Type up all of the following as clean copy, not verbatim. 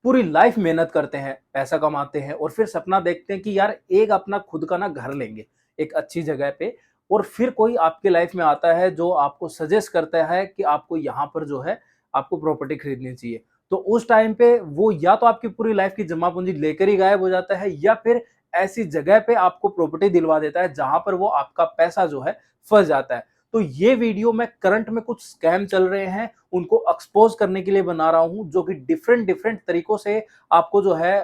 पूरी लाइफ मेहनत करते हैं, पैसा कमाते हैं और फिर सपना देखते हैं कि यार एक अपना खुद का ना घर लेंगे, एक अच्छी जगह पे। और फिर कोई आपके लाइफ में आता है जो आपको सजेस्ट करता है कि आपको यहाँ पर जो है आपको प्रॉपर्टी खरीदनी चाहिए। तो उस टाइम पे वो या तो आपकी पूरी लाइफ की जमा पूंजी लेकर ही गायब हो जाता है या फिर ऐसी जगह पे आपको प्रॉपर्टी दिलवा देता है जहां पर वो आपका पैसा जो है फंस जाता है। तो ये वीडियो में करंट में कुछ स्कैम चल रहे हैं उनको एक्सपोज करने के लिए बना रहा हूं, जो कि डिफरेंट डिफरेंट तरीकों से आपको जो है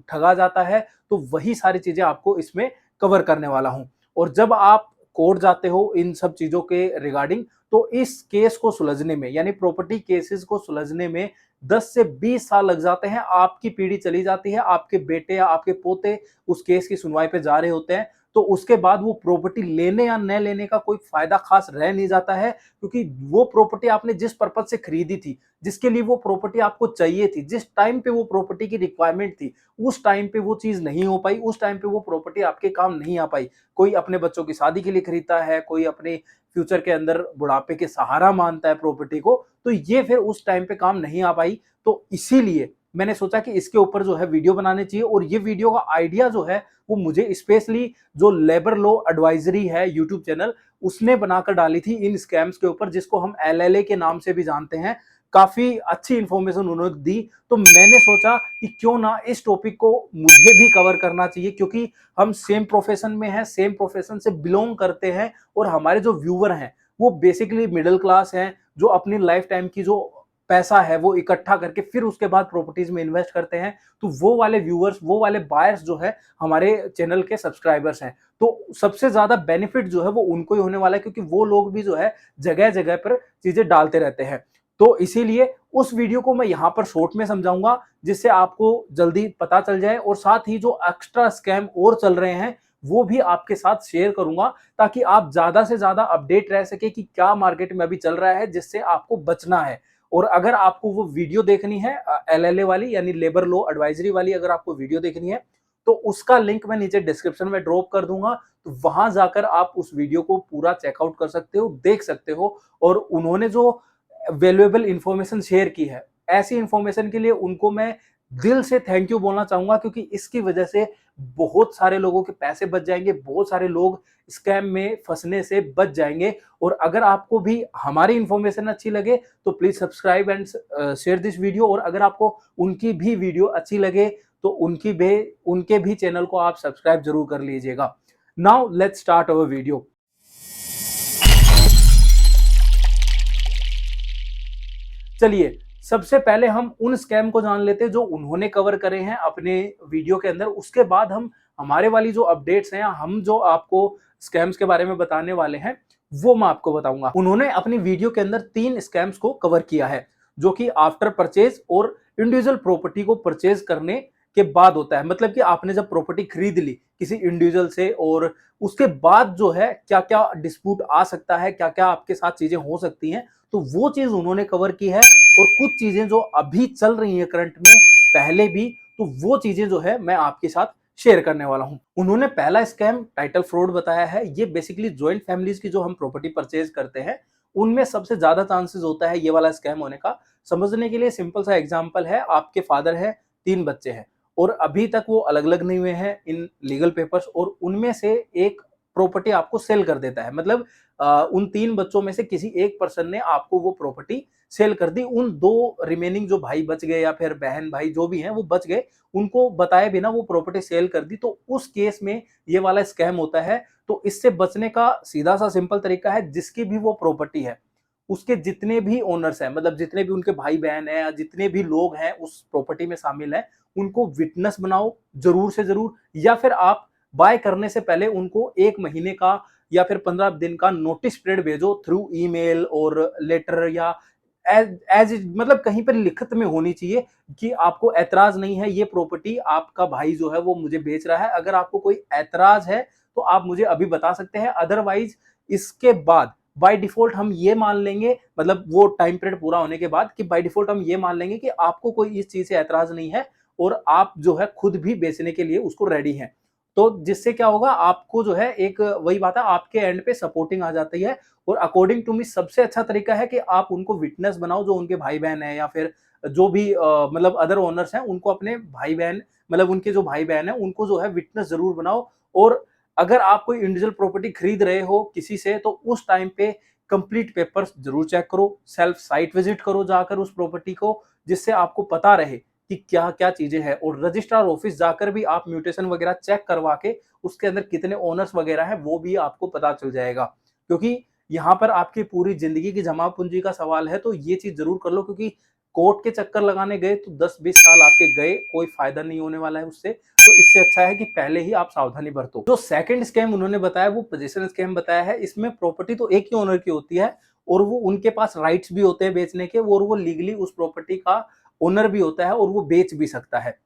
ठगा जाता है। तो वही सारी चीजें आपको इसमें कवर करने वाला हूं। और जब आप कोर्ट जाते हो इन सब चीजों के रिगार्डिंग, तो इस केस को सुलझने में यानी प्रॉपर्टी केसेस को सुलझने में 10 से 20 साल लग जाते हैं। आपकी पीढ़ी चली जाती है, आपके बेटे या आपके पोते उस केस की सुनवाई पे जा रहे होते हैं। तो उसके बाद वो प्रॉपर्टी लेने या न लेने का कोई फायदा खास रह नहीं जाता है, क्योंकि वो प्रॉपर्टी आपने जिस पर्पज से खरीदी थी, जिसके लिए वो प्रॉपर्टी आपको चाहिए थी, जिस टाइम पे वो प्रॉपर्टी की रिक्वायरमेंट थी, उस टाइम पे वो चीज नहीं हो पाई, उस टाइम पे वो प्रॉपर्टी आपके काम नहीं आ पाई। कोई अपने बच्चों की शादी के लिए खरीदता है, कोई अपने फ्यूचर के अंदर बुढ़ापे के सहारा मानता है प्रॉपर्टी को, तो ये फिर उस टाइम पे काम नहीं आ पाई। तो इसीलिए मैंने सोचा कि इसके ऊपर जो है वीडियो बनानी चाहिए। और ये वीडियो का आइडिया जो है वो मुझे स्पेशली जो लेबर लॉ एडवाइजरी है यूट्यूब चैनल, उसने बनाकर डाली थी इन स्कैम्स के ऊपर, जिसको हम एलएलए के नाम से भी जानते हैं। काफी अच्छी इंफॉर्मेशन उन्होंने दी। तो मैंने सोचा कि क्यों ना इस टॉपिक को मुझे भी कवर करना चाहिए, क्योंकि हम सेम प्रोफेशन में हैं, सेम प्रोफेशन से बिलोंग करते हैं और हमारे जो व्यूवर हैं वो बेसिकली मिडिल क्लास हैं, जो अपनी लाइफ टाइम की जो पैसा है वो इकट्ठा करके फिर उसके बाद प्रॉपर्टीज में इन्वेस्ट करते हैं। तो वो वाले व्यूअर्स, वो वाले बायर्स जो है हमारे चैनल के सब्सक्राइबर्स हैं। तो सबसे ज्यादा बेनिफिट जो है वो उनको ही होने वाला है, क्योंकि वो लोग भी जो है जगह जगह पर चीजें डालते रहते हैं। तो इसीलिए उस वीडियो को मैं यहाँ पर शॉर्ट में समझाऊंगा, जिससे आपको जल्दी पता चल जाए। और साथ ही जो एक्स्ट्रा स्कैम और चल रहे हैं वो भी आपके साथ शेयर करूंगा, ताकि आप ज्यादा से ज्यादा अपडेट रह सके कि क्या मार्केट में अभी चल रहा है, जिससे आपको बचना है। और अगर आपको वो वीडियो देखनी है एलएलए वाली यानी लेबर लॉ एडवाइजरी वाली, अगर आपको वीडियो देखनी है तो उसका लिंक मैं नीचे डिस्क्रिप्शन में ड्रॉप कर दूंगा। तो वहां जाकर आप उस वीडियो को पूरा चेकआउट कर सकते हो, देख सकते हो। और उन्होंने जो वैल्यूएबल इंफॉर्मेशन शेयर की है, ऐसी इंफॉर्मेशन के लिए उनको मैं दिल से थैंक यू बोलना चाहूंगा, क्योंकि इसकी वजह से बहुत सारे लोगों के पैसे बच जाएंगे, बहुत सारे लोग स्कैम में फंसने से बच जाएंगे। और अगर आपको भी हमारी इंफॉर्मेशन अच्छी लगे तो please subscribe and share this video. और अगर आपको उनकी भी वीडियो अच्छी लगे तो उनके भी चैनल को आप सब्सक्राइब जरूर कर लीजिएगा। Now let's start our video. चलिए, सबसे पहले हम उन स्कैम को जान लेते हैं जो उन्होंने कवर करे हैं अपने वीडियो के अंदर। उसके बाद हम हमारे वाली जो अपडेट्स हैं, हम जो आपको स्कैम्स के बारे में बताने वाले हैं वो मैं आपको बताऊंगा। उन्होंने अपनी वीडियो के अंदर 3 स्कैम्स को कवर किया है, जो कि आफ्टर परचेज और इंडिविजुअल प्रॉपर्टी को परचेज करने के बाद होता है। मतलब कि आपने जब प्रॉपर्टी खरीद ली किसी इंडिविजुअल से, और उसके बाद जो है क्या क्या डिस्प्यूट आ सकता है, क्या क्या आपके साथ चीजें हो सकती हैं, तो वो चीज उन्होंने कवर की है। और कुछ चीजें जो अभी चल रही है करंट में, पहले भी, तो वो चीजें जो है मैं आपके साथ शेयर करने वाला हूं। उन्होंने पहला स्कैम टाइटल फ्रॉड बताया है। ये बेसिकली ज्वाइंट फैमिलीज की जो हम प्रॉपर्टी परचेज करते हैं उनमें सबसे ज्यादा चांसेस होता है ये वाला स्कैम होने का। समझने के लिए सिंपल सा एग्जांपल है, आपके फादर है, 3 बच्चे हैं और अभी तक वो अलग अलग नहीं हुए हैं इन लीगल पेपर्स, और उनमें से एक प्रॉपर्टी आपको सेल कर देता है। मतलब उन 3 बच्चों में से किसी एक पर्सन ने आपको वो प्रॉपर्टी सेल कर दी। उन 2 रिमेनिंग जो भाई बच गए या फिर बहन भाई जो भी हैं वो बच गए, उनको बताए बिना वो प्रॉपर्टी सेल कर दी। तो उस केस में ये वाला स्कैम होता है। तो इससे बचने का सीधा सा सिंपल तरीका है, जिसकी भी वो प्रॉपर्टी है उसके जितने भी ओनर्स हैं, मतलब जितने भी उनके भाई बहन हैं या जितने भी लोग हैं उस प्रॉपर्टी में शामिल हैं, उनको विटनेस बनाओ जरूर से जरूर। या फिर आप बाय करने से पहले उनको 1 महीने का या फिर 15 दिन का नोटिस पीरियड भेजो थ्रू ईमेल और लेटर, या एज मतलब कहीं पर लिखित में होनी चाहिए कि आपको ऐतराज नहीं है, ये प्रॉपर्टी आपका भाई जो है वो मुझे बेच रहा है। अगर आपको कोई ऐतराज है तो आप मुझे अभी बता सकते हैं, अदरवाइज इसके बाद बाय डिफॉल्ट हम ये मान लेंगे, मतलब वो टाइम पीरियड पूरा होने के बाद, कि बाय डिफॉल्ट हम ये मान लेंगे कि आपको कोई इस चीज से ऐतराज नहीं है और आप जो है खुद भी बेचने के लिए उसको रेडी हैं। तो जिससे क्या होगा, आपको जो है एक वही बात है, आपके एंड पे सपोर्टिंग आ जाती है। और अकॉर्डिंग टू मी सबसे अच्छा तरीका है कि आप उनको विटनेस बनाओ, जो उनके भाई बहन है या फिर जो भी मतलब अदर ओनर्स हैं उनको अपने भाई बहन, मतलब उनके जो भाई बहन है उनको जो है विटनेस जरूर बनाओ। और अगर आप कोई इंडिविजुअल प्रॉपर्टी खरीद रहे हो किसी से, तो उस टाइम पे कंप्लीट पेपर्स जरूर चेक करो, सेल्फ साइट विजिट करो जाकर उस प्रॉपर्टी को, जिससे आपको पता रहे कि क्या क्या चीजें हैं। और रजिस्ट्रार ऑफिस जाकर भी आप म्यूटेशन वगैरह चेक करवा के उसके अंदर कितने ओनर्स वगैरह हैं वो भी आपको पता चल जाएगा। क्योंकि यहाँ पर आपकी पूरी जिंदगी की जमा पूंजी का सवाल है, तो ये चीज जरूर कर लो, क्योंकि कोर्ट के चक्कर लगाने गए तो 10-20 साल आपके गए, कोई फायदा नहीं होने वाला है उससे। तो इससे अच्छा है कि पहले ही आप सावधानी बरतो। जो सेकंड स्कैम उन्होंने बताया वो पोजीशन स्कैम बताया है। इसमें प्रॉपर्टी तो एक ही ओनर की होती है और वो उनके पास राइट्स भी होते हैं बेचने के, और वो लीगली उस प्रॉपर्टी का ओनर भी होता है और वो बेच भी सकता है।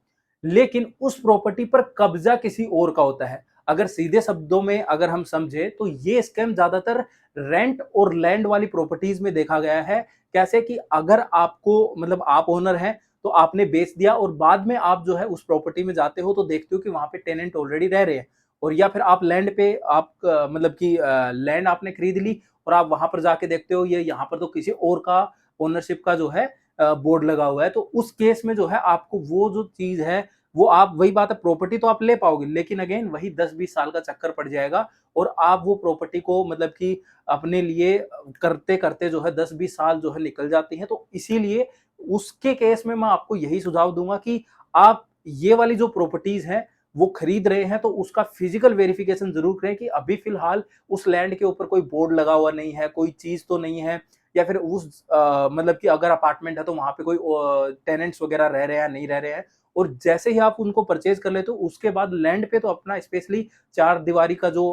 लेकिन उस प्रॉपर्टी पर कब्जा किसी और का होता है। अगर सीधे शब्दों में अगर हम समझे तो ये स्कैम ज्यादातर रेंट और लैंड वाली प्रॉपर्टीज में देखा गया है। कैसे कि अगर आपको, मतलब आप ओनर हैं तो आपने बेच दिया और बाद में आप जो है उस प्रॉपर्टी में जाते हो तो देखते हो कि वहां पे टेनेंट ऑलरेडी रह रहे हैं। और या फिर आप लैंड पे आप मतलब कि लैंड आपने खरीद ली और आप वहां पर जाके देखते हो ये यहाँ पर तो किसी और का ओनरशिप का जो है बोर्ड लगा हुआ है। तो उस केस में जो है आपको वो जो चीज है वो, आप वही बात है, प्रॉपर्टी तो आप ले पाओगे लेकिन अगेन वही 10-20 साल का चक्कर पड़ जाएगा और आप वो प्रॉपर्टी को मतलब कि अपने लिए करते करते जो है 10-20 साल जो है निकल जाती हैं। तो इसीलिए उसके केस में मैं आपको यही सुझाव दूंगा कि आप ये वाली जो प्रॉपर्टीज हैं वो खरीद रहे हैं तो उसका फिजिकल वेरिफिकेशन जरूर करें कि अभी फिलहाल उस लैंड के ऊपर कोई बोर्ड लगा हुआ नहीं है, कोई चीज तो नहीं है, या फिर उस मतलब कि अगर अपार्टमेंट है तो वहां पे कोई टेनेंट्स वगैरह रह रहे हैं नहीं रह रहे हैं। और जैसे ही आप उनको परचेज कर लेते हो उसके बाद लैंड पे तो अपना स्पेशली चार दीवारी का जो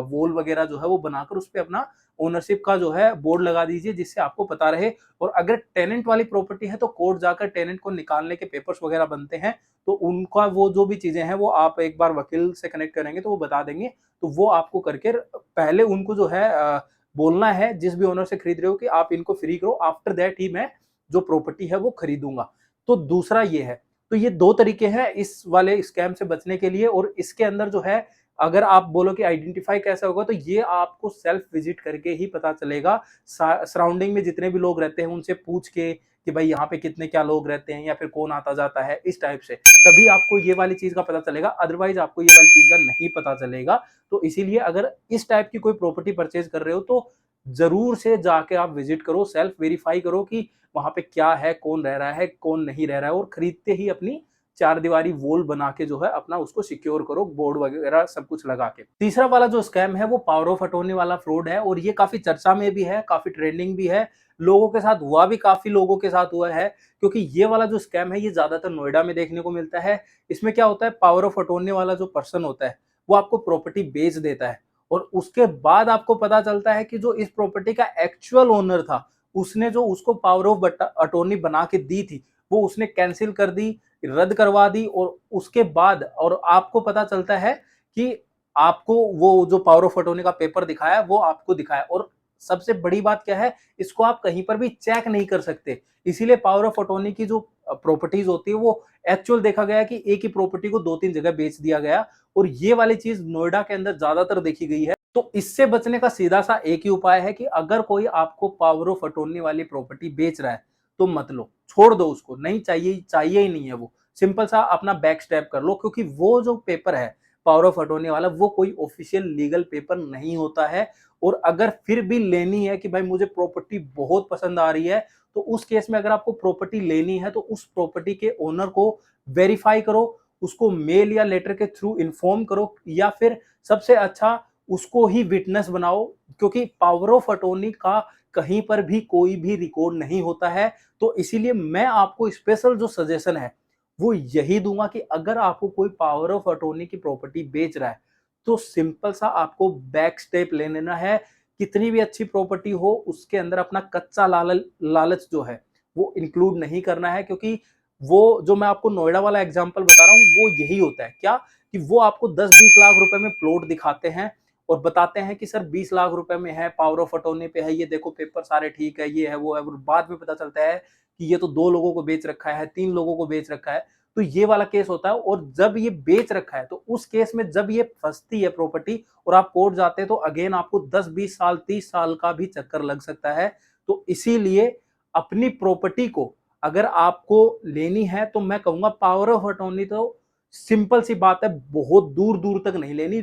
वॉल वगैरह जो है वो बनाकर उस पे अपना ओनरशिप का जो है बोर्ड लगा दीजिए, जिससे आपको पता रहे। और अगर टेनेंट वाली प्रॉपर्टी है तो कोर्ट जाकर टेनेंट को निकालने के पेपर्स वगैरह बनते हैं, तो उनका वो जो भी चीजें हैं वो आप एक बार वकील से कनेक्ट करेंगे तो वो बता देंगे। तो वो आपको करके पहले उनको जो है बोलना है जिस भी ओनर से खरीद रहे हो कि आप इनको फ्री करो, आफ्टर दैट ही मैं जो प्रॉपर्टी है वो खरीदूंगा। तो दूसरा ये है। तो ये दो तरीके हैं इस वाले स्कैम से बचने के लिए। और इसके अंदर जो है, अगर आप बोलो कि आइडेंटिफाई कैसे होगा, तो ये आपको सेल्फ विजिट करके ही पता चलेगा। सराउंडिंग में जितने भी लोग रहते हैं उनसे पूछ के कि भाई यहाँ पे कितने क्या लोग रहते हैं या फिर कौन आता जाता है, इस टाइप से तभी आपको ये वाली चीज का पता चलेगा। अदरवाइज आपको ये वाली चीज का नहीं पता चलेगा। तो इसीलिए अगर इस टाइप की कोई प्रॉपर्टी परचेज कर रहे हो तो जरूर से जाके आप विजिट करो, सेल्फ वेरीफाई करो कि वहां पे क्या है, कौन रह रहा है, कौन नहीं रह रहा है, और खरीदते ही अपनी चार दीवारी वॉल बना के जो है अपना उसको सिक्योर करो, बोर्ड वगैरह सब कुछ लगा के। तीसरा वाला जो स्कैम है वो पावर ऑफ अटॉर्नी वाला फ्रॉड है, और ये काफी चर्चा में भी है, काफी ट्रेंडिंग भी है, लोगों के साथ हुआ भी, काफी लोगों के साथ हुआ है। क्योंकि ये वाला जो स्कैम है ये ज्यादातर नोएडा में देखने को मिलता है। इसमें क्या होता है, पावर ऑफ अटॉर्नी वाला जो पर्सन होता है वो आपको प्रॉपर्टी बेच देता है, और उसके बाद आपको पता चलता है कि जो इस प्रॉपर्टी का एक्चुअल ओनर था उसने जो उसको पावर ऑफ अटॉर्नी बना के दी थी वो उसने कैंसिल कर दी, रद्द करवा दी। और उसके बाद और आपको पता चलता है कि आपको वो जो पावर ऑफ अटॉर्नी का पेपर दिखाया वो आपको दिखाया। और सबसे बड़ी बात क्या है, इसको आप कहीं पर भी चेक नहीं कर सकते। इसीलिए पावर ऑफ अटॉर्नी की जो प्रॉपर्टीज होती है वो एक्चुअल देखा गया कि एक ही प्रॉपर्टी को 2-3 जगह बेच दिया गया, और ये वाली चीज नोएडा के अंदर ज्यादातर देखी गई है। तो इससे बचने का सीधा सा एक ही उपाय है कि अगर कोई आपको पावर ऑफ अटॉर्नी वाली प्रॉपर्टी बेच रहा है तो मत लो, छोड़ दो उसको, नहीं चाहिए, चाहिए ही नहीं है वो। सिंपल सा अपना बैक स्टेप कर लो, क्योंकि वो जो पेपर है पावर ऑफ अटॉर्नी वाला वो कोई ऑफिशियल लीगल पेपर नहीं होता है। और अगर फिर भी लेनी है कि भाई मुझे प्रॉपर्टी बहुत पसंद आ रही है, तो उस केस में अगर आपको प्रॉपर्टी लेनी है तो उस प्रॉपर्टी के ओनर को वेरीफाई करो, उसको मेल या लेटर के थ्रू इन्फॉर्म करो, या फिर सबसे अच्छा उसको ही विटनेस बनाओ। क्योंकि पावर ऑफ अटॉर्नी का कहीं पर भी कोई भी रिकॉर्ड नहीं होता है। तो इसीलिए मैं आपको स्पेशल जो सजेशन है वो यही दूंगा कि अगर आपको कोई पावर ऑफ अटॉर्नी की प्रॉपर्टी बेच रहा है तो सिंपल सा आपको बैक स्टेप ले लेना है। कितनी भी अच्छी प्रॉपर्टी हो उसके अंदर अपना कच्चा लालच जो है वो इंक्लूड नहीं करना है। क्योंकि वो जो मैं आपको नोएडा वाला एग्जांपल बता रहा हूँ वो यही होता है क्या, कि वो आपको 10-20 लाख रुपए में प्लॉट दिखाते हैं और बताते हैं कि सर 20 लाख रुपए में है, पावर ऑफ अटॉर्नी पे है, ये देखो पेपर सारे ठीक है, ये है वो है। और बाद में पता चलता है कि ये तो 2 लोगों को बेच रखा है, 3 लोगों को बेच रखा है। तो ये वाला केस होता है। और जब ये बेच रखा है तो उस केस में जब ये फंसती है प्रॉपर्टी और आप कोर्ट जाते हैं तो अगेन आपको 10-20 साल 30 साल का भी चक्कर लग सकता है। तो इसीलिए अपनी प्रॉपर्टी को अगर आपको लेनी है तो मैं कहूँगा पावर ऑफ अटॉर्नी तो सिंपल सी बात है, बहुत दूर-दूर तक नहीं लेनी,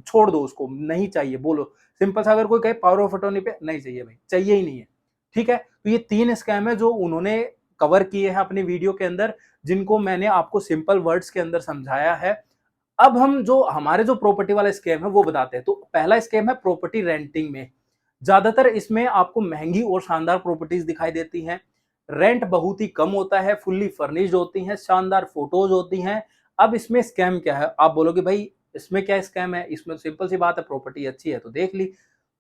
छोड़ दो उसको, नहीं चाहिए बोलो। सिंपल सा अगर कोई कहे पावर ऑफ अटॉर्नी पे, नहीं चाहिए भाई, चाहिए ही नहीं है। ठीक है? तो ये 3 स्कैम है जो उन्होंने कवर किए हैं अपनी वीडियो के अंदर, जिनको मैंने आपको सिंपल वर्ड्स के अंदर समझाया है। अब हम जो हमारे जो प्रॉपर्टी वाला स्कैम है वो बताते हैं। तो पहला स्कैम है प्रॉपर्टी रेंटिंग में। ज्यादातर इसमें आपको महंगी और शानदार प्रॉपर्टीज दिखाई देती हैं। रेंट बहुत ही कम होता है, फुल्ली फर्निश्ड होती हैं, शानदार फोटोज होती हैं। अब इसमें स्कैम क्या है? आप बोलोगे भाई इसमें क्या स्कैम है? इसमें सिंपल सी बात है, प्रॉपर्टी अच्छी है तो देख ली।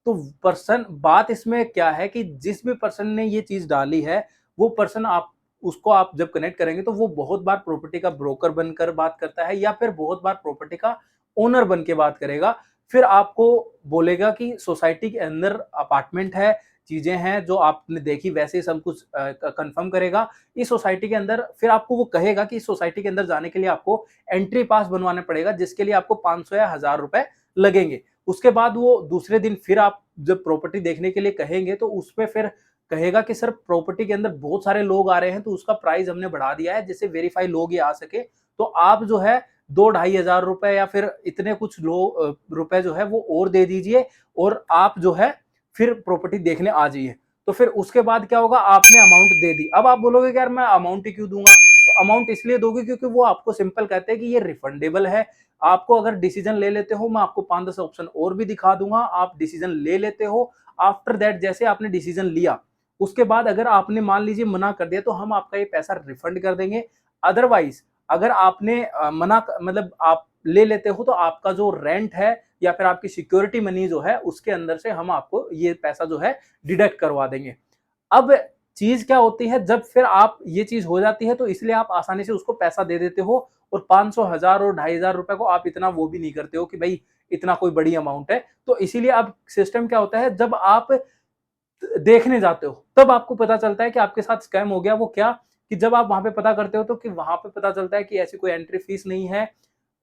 तो पर्सन बात इसमें क्या है कि जिस भी पर्सन ने ये चीज डाली है, वो पर्सन आप उसको आप जब कनेक्ट करेंगे तो वो बहुत बार प्रॉपर्टी का ब्रोकर बनकर बात करता है या फिर बहुत बार प्रॉपर्टी का ओनर बन के बात करेगा। फिर आपको बोलेगा कि सोसाइटी के अंदर अपार्टमेंट है, चीजें हैं जो आपने देखी वैसे ही सब कुछ कंफर्म करेगा। इस सोसाइटी के अंदर फिर आपको वो कहेगा कि इस सोसाइटी के अंदर जाने के लिए आपको एंट्री पास बनवाना पड़ेगा, जिसके लिए आपको 500 या 1000 रुपए लगेंगे। उसके बाद वो दूसरे दिन फिर आप जब प्रॉपर्टी देखने के लिए कहेंगे तो उसपे फिर कहेगा कि सर प्रॉपर्टी के अंदर बहुत सारे लोग आ रहे हैं तो उसका प्राइस हमने बढ़ा दिया है जिससे वेरीफाई लोग ही आ सके। तो आप जो है 2-2,500 रुपए या फिर इतने कुछ रुपए जो है वो और दे दीजिए और आप जो है फिर प्रॉपर्टी देखने आ जाइए। तो फिर उसके बाद क्या होगा, आपने अमाउंट दे दी। अब आप बोलोगे कि यार मैं अमाउंट ही क्यों दूंगा? तो अमाउंट इसलिए दोगे क्योंकि वो आपको सिंपल कहते हैं कि ये रिफंडेबल है। आपको अगर डिसीजन ले लेते हो, मैं आपको 5-10 ऑप्शन और भी दिखा दूंगा, आप डिसीजन ले लेते हो। आफ्टर दैट जैसे आपने डिसीजन लिया, उसके बाद अगर आपने मान लीजिए मना कर दिया तो हम आपका ये पैसा रिफंड कर देंगे। अदरवाइज अगर आपने मना मतलब आप ले लेते हो तो आपका जो रेंट है या फिर आपकी सिक्योरिटी मनी जो है उसके अंदर से हम आपको ये पैसा जो है डिडक्ट करवा देंगे। अब चीज क्या होती है, जब फिर आप ये चीज हो जाती है तो इसलिए आप आसानी से उसको पैसा दे देते हो और 500, 1000 और 2,500 रुपए को आप इतना वो भी नहीं करते हो कि भाई इतना कोई बड़ी अमाउंट है। तो इसीलिए अब सिस्टम क्या होता है, जब आप देखने जाते हो तब आपको पता चलता है कि आपके साथ स्कैम हो गया। वो क्या कि जब आप वहां पे पता करते हो तो कि वहां पे पता चलता है कि ऐसी कोई एंट्री फीस नहीं है,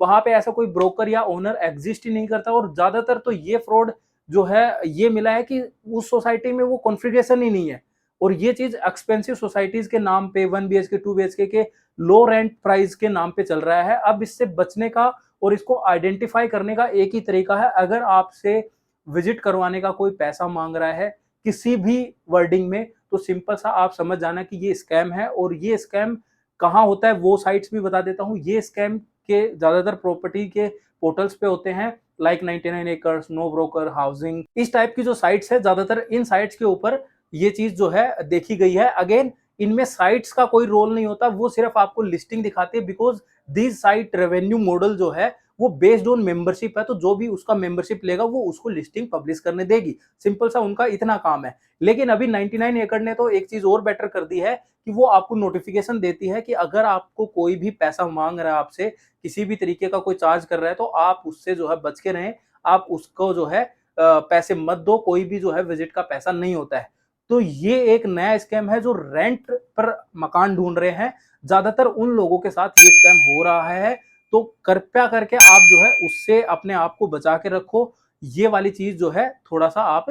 वहां पे ऐसा कोई ब्रोकर या ओनर एग्जिस्ट ही नहीं करता। और ज्यादातर तो ये फ्रॉड जो है ये मिला है कि उस सोसाइटी में वो कॉन्फ़िगरेशन ही नहीं है और ये चीज एक्सपेंसिव सोसाइटीज के नाम पे 1 BHK 2 BHK के लो रेंट प्राइस के नाम पे चल रहा है। अब इससे बचने का और इसको आइडेंटिफाई करने का एक ही तरीका है, अगर आपसे विजिट करवाने का कोई पैसा मांग रहा है किसी भी वर्डिंग में, तो सिंपल सा आप समझ जाना कि ये स्कैम है। और ये स्कैम कहाँ होता है वो साइट्स भी बता देता हूँ। ये स्कैम के ज्यादातर प्रॉपर्टी के पोर्टल्स पे होते हैं, like 99 acres, no broker, housing, इस टाइप की जो साइट्स है, ज्यादातर इन साइट्स के ऊपर ये चीज जो है देखी गई है। अगेन इनमें साइट्स का कोई रोल नहीं होता, वो सिर्फ आपको लिस्टिंग दिखाती है, because this site revenue model जो है वो बेस्ड ऑन मेंबरशिप है। तो जो भी उसका मेंबरशिप लेगा वो उसको लिस्टिंग पब्लिश करने देगी, सिंपल सा उनका इतना काम है। लेकिन अभी 99 एकड़ ने तो एक चीज और बेटर कर दी है कि वो आपको नोटिफिकेशन देती है कि अगर आपको कोई भी पैसा मांग रहा है, आपसे किसी भी तरीके का कोई चार्ज कर रहा है, तो आप उससे जो है बच के रहें। आप उसको जो है पैसे मत दो, कोई भी जो है विजिट का पैसा नहीं होता है। तो ये एक नया स्कैम है जो रेंट पर मकान ढूंढ रहे हैं, ज्यादातर उन लोगों के साथ ये स्कैम हो रहा है। तो कृपया करके आप जो है उससे अपने आप को बचा के रखो। ये वाली चीज जो है थोड़ा सा आप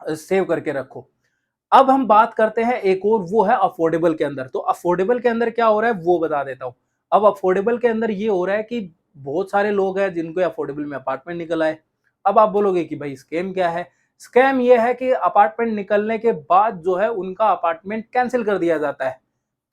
सेव करके रखो। अब हम बात करते हैं एक और, वो है अफोर्डेबल के अंदर। तो अफोर्डेबल के अंदर क्या हो रहा है वो बता देता हूं। अब अफोर्डेबल के अंदर ये हो रहा है कि बहुत सारे लोग हैं जिनको अफोर्डेबल में अपार्टमेंट निकल आए। अब आप बोलोगे कि भाई स्कैम क्या है? स्कैम ये है कि अपार्टमेंट निकलने के बाद जो है उनका अपार्टमेंट कैंसिल कर दिया जाता है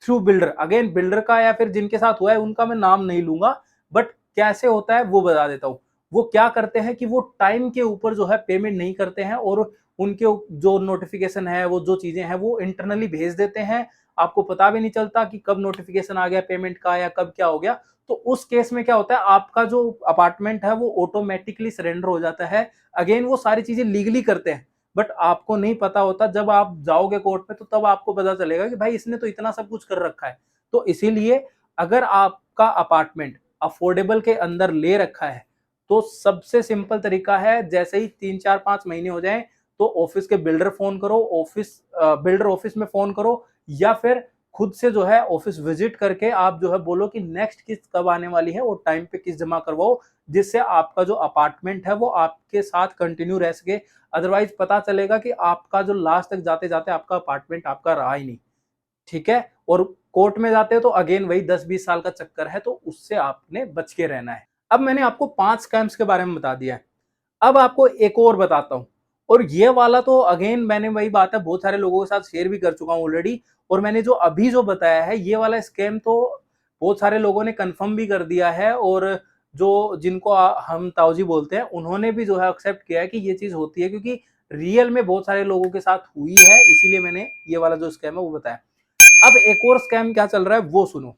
थ्रू बिल्डर। अगेन बिल्डर का या फिर जिनके साथ हुआ है उनका मैं नाम नहीं लूंगा, बट कैसे होता है वो बता देता हूँ। वो क्या करते हैं कि वो टाइम के ऊपर जो है पेमेंट नहीं करते हैं और उनके जो नोटिफिकेशन है, वो जो चीजें हैं वो इंटरनली भेज देते हैं। आपको पता भी नहीं चलता कि कब नोटिफिकेशन आ गया पेमेंट का या कब क्या हो गया। तो उस केस में क्या होता है, आपका जो अपार्टमेंट है वो ऑटोमेटिकली सरेंडर हो जाता है। अगेन वो सारी चीजें लीगली करते हैं, बट आपको नहीं पता होता। जब आप जाओगे कोर्ट में तो तब आपको पता चलेगा कि भाई इसने तो इतना सब कुछ कर रखा है। तो इसीलिए अगर आपका अपार्टमेंट अफोर्डेबल के अंदर ले रखा है तो सबसे सिंपल तरीका है, जैसे ही 3-4-5 महीने हो जाए तो ऑफिस के बिल्डर फोन करो, बिल्डर ऑफिस में फोन करो, या फिर खुद से जो है ऑफिस विजिट करके आप जो है बोलो कि नेक्स्ट किस्त कब आने वाली है और टाइम पे किस्त जमा करवाओ, जिससे आपका जो अपार्टमेंट है वो आपके साथ कंटिन्यू रह सके। अदरवाइज पता चलेगा कि आपका जो लास्ट तक जाते जाते आपका अपार्टमेंट आपका रहा ही नहीं। ठीक है, और कोर्ट में जाते हो तो अगेन वही 10-20 साल का चक्कर है, तो उससे आपने बच के रहना है। अब मैंने आपको 5 स्कैम्स के बारे में बता दिया है। अब आपको एक और बताता हूँ, और ये वाला तो अगेन मैंने वही बात है बहुत सारे लोगों के साथ शेयर भी कर चुका हूँ ऑलरेडी, और मैंने जो अभी जो बताया है ये वाला स्कैम तो बहुत सारे लोगों ने कंफर्म भी कर दिया है, और जो जिनको हम ताऊजी बोलते हैं उन्होंने भी जो है एक्सेप्ट किया है कि ये चीज होती है, क्योंकि रियल में बहुत सारे लोगों के साथ हुई है, इसीलिए मैंने ये वाला जो स्कैम है वो बताया। अब एक और स्कैम क्या चल रहा है वो सुनो।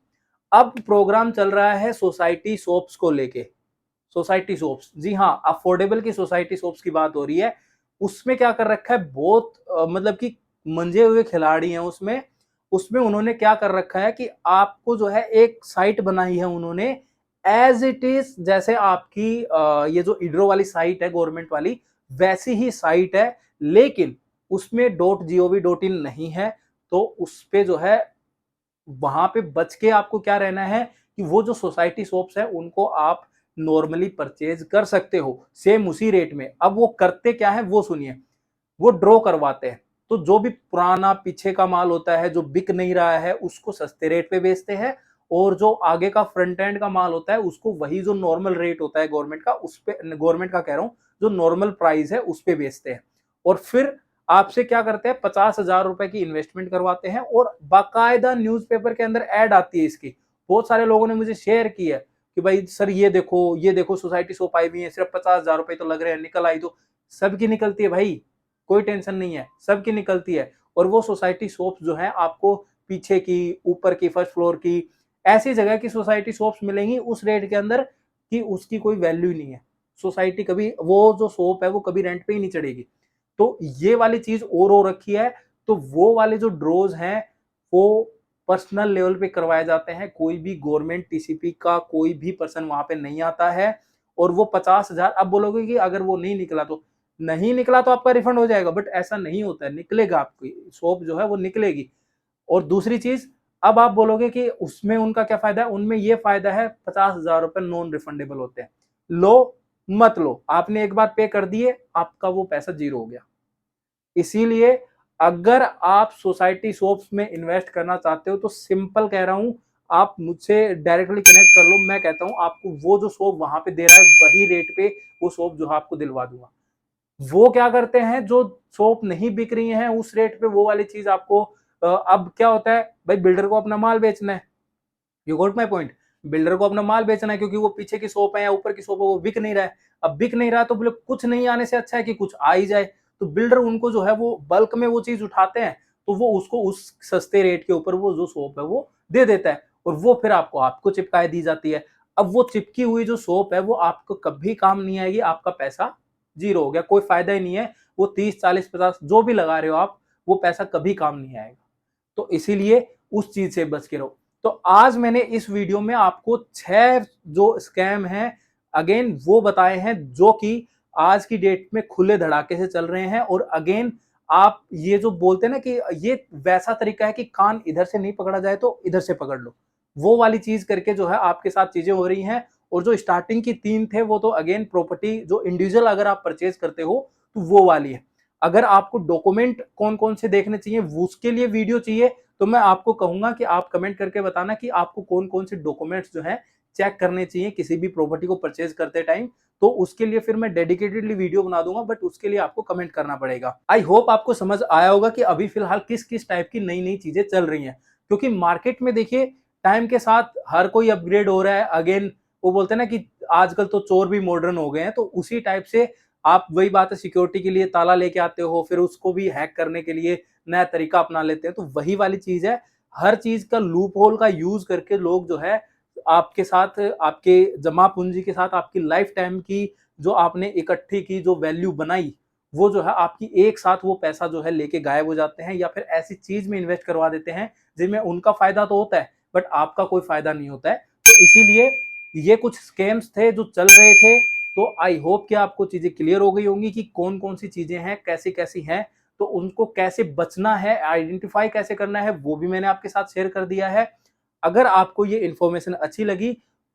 अब प्रोग्राम चल रहा है सोसाइटी सोप्स को लेके। सोसाइटी सोप्स, जी हाँ, अफोर्डेबल की सोसाइटी सोप्स की बात हो रही है। उसमें क्या कर रखा है, बहुत मतलब कि मंजे हुए खिलाड़ी हैं उसमें। उसमें उन्होंने क्या कर रखा है कि आपको जो है एक साइट बनाई है उन्होंने, एज इट इज जैसे आपकी ये जो इड्रो वाली साइट है गवर्नमेंट वाली, वैसी ही साइट है, लेकिन उसमें .gov.in नहीं है। तो उस पे जो है वहां पे बच के आपको क्या रहना है कि वो जो सोसाइटी शॉप्स है उनको आप नॉर्मली परचेज कर सकते हो सेम उसी रेट में। अब वो करते क्या है वो सुनिए। वो ड्रॉ करवाते हैं, तो जो भी पुराना पीछे का माल होता है जो बिक नहीं रहा है उसको सस्ते रेट पे बेचते हैं, और जो आगे का फ्रंट एंड का माल होता है उसको वही जो नॉर्मल रेट होता है गवर्नमेंट का, उस पे गवर्नमेंट का कह रहा हूं, जो नॉर्मल प्राइस है उस पे बेचते हैं। और फिर आपसे क्या करते हैं, 50,000 रुपए की इन्वेस्टमेंट करवाते हैं, और बाकायदा न्यूज़पेपर के अंदर एड आती है इसकी। बहुत सारे लोगों ने मुझे शेयर की है कि भाई सर ये देखो सोसाइटी शॉप आई हुई है, सिर्फ 50,000 रुपए तो लग रहे हैं, निकल आई तो। सबकी निकलती है भाई, कोई टेंशन नहीं है, सबकी निकलती है। और वो सोसाइटी शॉप्स जो है आपको पीछे की, ऊपर की, फर्स्ट फ्लोर की, ऐसी जगह की सोसाइटी शॉप्स मिलेंगी उस रेट के अंदर कि उसकी कोई वैल्यू नहीं है। सोसाइटी कभी, वो जो शॉप है वो कभी रेंट पे ही नहीं चढ़ेगी। तो ये वाली चीज और हो रखी है। तो वो वाले जो ड्रोज हैं वो पर्सनल लेवल पे करवाए जाते हैं, कोई भी गवर्नमेंट टीसीपी का कोई भी पर्सन वहां पे नहीं आता है। और वो 50,000, अब बोलोगे कि अगर वो नहीं निकला तो, नहीं निकला तो आपका रिफंड हो जाएगा, बट ऐसा नहीं होता है, निकलेगा, आपकी शॉप जो है वो निकलेगी। और दूसरी चीज, अब आप बोलोगे कि उसमें उनका क्या फायदा है, उनमें ये फायदा है 50,000 रुपए नॉन रिफंडेबल होते हैं। लो मत लो, आपने एक बार पे कर दिए, आपका वो पैसा जीरो हो गया। इसीलिए अगर आप सोसाइटी शॉप्स में इन्वेस्ट करना चाहते हो तो सिंपल कह रहा हूं, आप मुझसे डायरेक्टली कनेक्ट कर लो। मैं कहता हूं आपको वो जो शॉप वहां पे दे रहा है वही रेट पे वो शॉप जो है आपको दिलवा दूंगा। वो क्या करते हैं, जो शॉप नहीं बिक रही है उस रेट पे वो वाली चीज आपको अब क्या होता है भाई, बिल्डर को अपना माल बेचना है। You got my point. Builder को अपना माल बेचना है, क्योंकि वो पीछे की शॉप है या ऊपर की शॉप है वो बिक नहीं रहा है। अब बिक नहीं रहा तो बोले कुछ नहीं आने से अच्छा है कि कुछ आ ही जाए। तो बिल्डर उनको जो है वो बल्क में वो चीज उठाते हैं, तो वो उसको उस सस्ते रेट के ऊपर वो जो शॉप है वो दे देता है, और वो फिर आपको चिपकाए दी जाती है। अब वो चिपकी हुई जो शॉप है वो आपको कभी काम नहीं आएगी, आपका पैसा जीरो हो गया, कोई फायदा ही नहीं है। वो 30, 40, 50 जो भी लगा रहे हो आप, वो पैसा कभी काम नहीं आएगा। तो इसीलिए उस चीज से बच के रहो। तो आज मैंने इस वीडियो में आपको 6 जो स्कैम हैं अगेन वो बताए हैं, जो कि आज की डेट में खुले धड़ाके से चल रहे हैं। और अगेन आप ये जो बोलते हैं ना कि ये वैसा तरीका है कि कान इधर से नहीं पकड़ा जाए तो इधर से पकड़ लो, वो वाली चीज करके जो है आपके साथ चीजें हो रही हैं। और जो स्टार्टिंग की 3 थे वो तो अगेन प्रॉपर्टी जो इंडिविजुअल अगर आप परचेज करते हो तो वो वाली है। अगर आपको डॉक्यूमेंट कौन कौन से देखने चाहिए उसके लिए वीडियो चाहिए, तो मैं आपको कहूंगा कि आप कमेंट करके बताना कि आपको कौन कौन से डॉक्यूमेंट्स जो है चेक करने चाहिए किसी भी प्रॉपर्टी को परचेज करते टाइम। तो उसके लिए फिर मैं डेडिकेटेडली वीडियो बना दूंगा, बट उसके लिए आपको कमेंट करना पड़ेगा। आई होप आपको समझ आया होगा कि अभी फिलहाल किस किस टाइप की नई नई चीजें चल रही हैं, क्योंकि मार्केट में देखिए टाइम के साथ हर कोई अपग्रेड हो रहा है। अगेन वो बोलते हैं ना कि आजकल तो चोर भी मॉडर्न हो गए हैं, तो उसी टाइप से आप, वही बात है, सिक्योरिटी के लिए ताला लेके आते हो, फिर उसको भी हैक करने के लिए नया तरीका अपना लेते हैं। तो वही वाली चीज है, हर चीज का लूप होल का यूज करके लोग जो है आपके साथ, आपके जमा पूंजी के साथ, आपकी लाइफ टाइम की जो आपने इकट्ठी की जो वैल्यू बनाई, वो जो है आपकी एक साथ वो पैसा जो है लेके गायब हो जाते हैं, या फिर ऐसी चीज में इन्वेस्ट करवा देते हैं जिनमें उनका फायदा तो होता है बट आपका कोई फायदा नहीं होता है। तो इसीलिए ये कुछ स्कैम्स थे जो चल रहे थे। तो आई होप कि आपको चीजें क्लियर हो गई होंगी कि कौन कौन सी चीजें हैं, कैसी कैसी हैं, तो उनको कैसे बचना है, आइडेंटिफाई कैसे करना है, वो भी मैंने आपके साथ शेयर कर दिया है। अगर आपको ये इन्फॉर्मेशन अच्छी लगी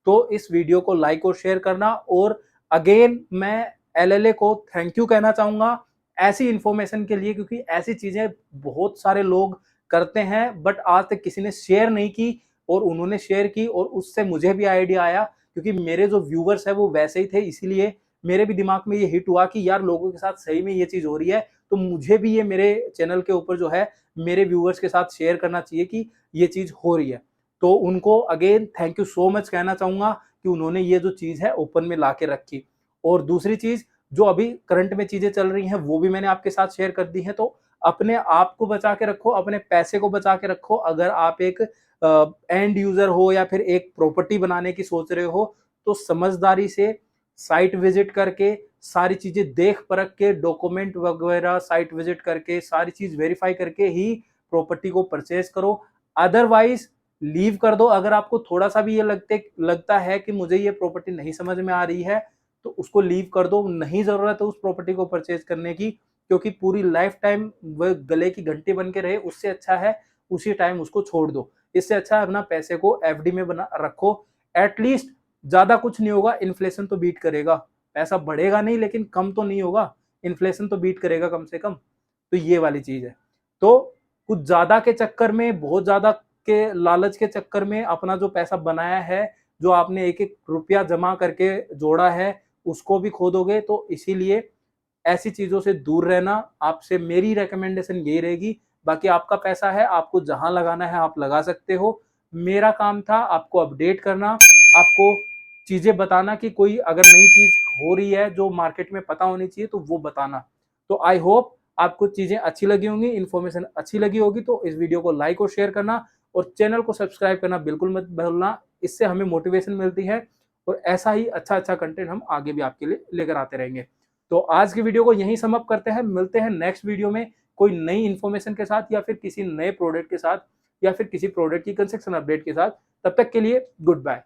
तो इस वीडियो को लाइक और शेयर करना। और अगेन मैं एलएलए को थैंक यू कहना चाहूंगा ऐसी इन्फॉर्मेशन के लिए, क्योंकि ऐसी चीजें बहुत सारे लोग करते हैं, बट आज तक किसी ने शेयर नहीं की, और उन्होंने शेयर की और उससे मुझे भी आइडिया आया, क्योंकि मेरे जो व्यूवर्स है वो वैसे ही थे, इसीलिए मेरे भी दिमाग में ये हिट हुआ कि यार लोगों के साथ सही में ये चीज हो रही है, तो मुझे भी ये मेरे चैनल के ऊपर जो है मेरे व्यूवर्स के साथ शेयर करना चाहिए कि ये चीज हो रही है। तो उनको again thank you so much कहना चाहूंगा कि उन्होंने ये जो चीज है ओपन में ला के रखी। और दूसरी चीज, जो अभी करंट में चीजें चल रही हैं वो भी मैंने आपके साथ शेयर कर दी है। तो अपने आप को बचा के रखो, अपने पैसे को बचा के रखो। अगर आप एक एंड यूजर हो या फिर एक प्रॉपर्टी बनाने की सोच रहे हो, तो समझदारी से साइट विजिट करके सारी चीजें देख परख के, डॉक्यूमेंट वगैरह साइट विजिट करके सारी चीज वेरीफाई करके ही प्रॉपर्टी को परचेज करो। अदरवाइज लीव कर दो। अगर आपको थोड़ा सा भी ये लगता है कि मुझे ये प्रॉपर्टी नहीं समझ में आ रही है, तो उसको लीव कर दो, नहीं जरूरत है उस प्रॉपर्टी को परचेज करने की, क्योंकि पूरी लाइफ टाइम वह गले की घंटी बन के रहे, उससे अच्छा है उसी टाइम उसको छोड़ दो। इससे अच्छा है अपना पैसे को एफडी में बना रखो। एटलीस्ट ज्यादा कुछ नहीं होगा, इन्फ्लेशन तो बीट करेगा, पैसा बढ़ेगा नहीं लेकिन कम तो नहीं होगा, इन्फ्लेशन तो बीट करेगा कम से कम। तो ये वाली चीज है। तो कुछ ज्यादा के चक्कर में, बहुत ज्यादा के लालच के चक्कर में अपना जो पैसा बनाया है, जो आपने एक एक रुपया जमा करके जोड़ा है, उसको भी खो दोगे। तो इसीलिए ऐसी चीजों से दूर रहना, आपसे मेरी रिकमेंडेशन यही रहेगी। बाकी आपका पैसा है, आपको जहां लगाना है आप लगा सकते हो। मेरा काम था आपको अपडेट करना, आपको चीजें बताना कि कोई अगर नई चीज हो रही है जो मार्केट में पता होनी चाहिए तो वो बताना। तो आई होप आपको चीजें अच्छी लगी होंगी, इन्फॉर्मेशन अच्छी लगी होगी। तो इस वीडियो को लाइक और शेयर करना और चैनल को सब्सक्राइब करना बिल्कुल मत भूलना। इससे हमें मोटिवेशन मिलती है और ऐसा ही अच्छा अच्छा कंटेंट हम आगे भी आपके लिए लेकर आते रहेंगे। तो आज की वीडियो को यहीं समाप्त करते हैं, मिलते हैं नेक्स्ट वीडियो में कोई नई इन्फॉर्मेशन के साथ, या फिर किसी नए प्रोडक्ट के साथ, या फिर किसी प्रोडक्ट की कंस्ट्रक्शन अपडेट के साथ। तब तक के लिए गुड बाय।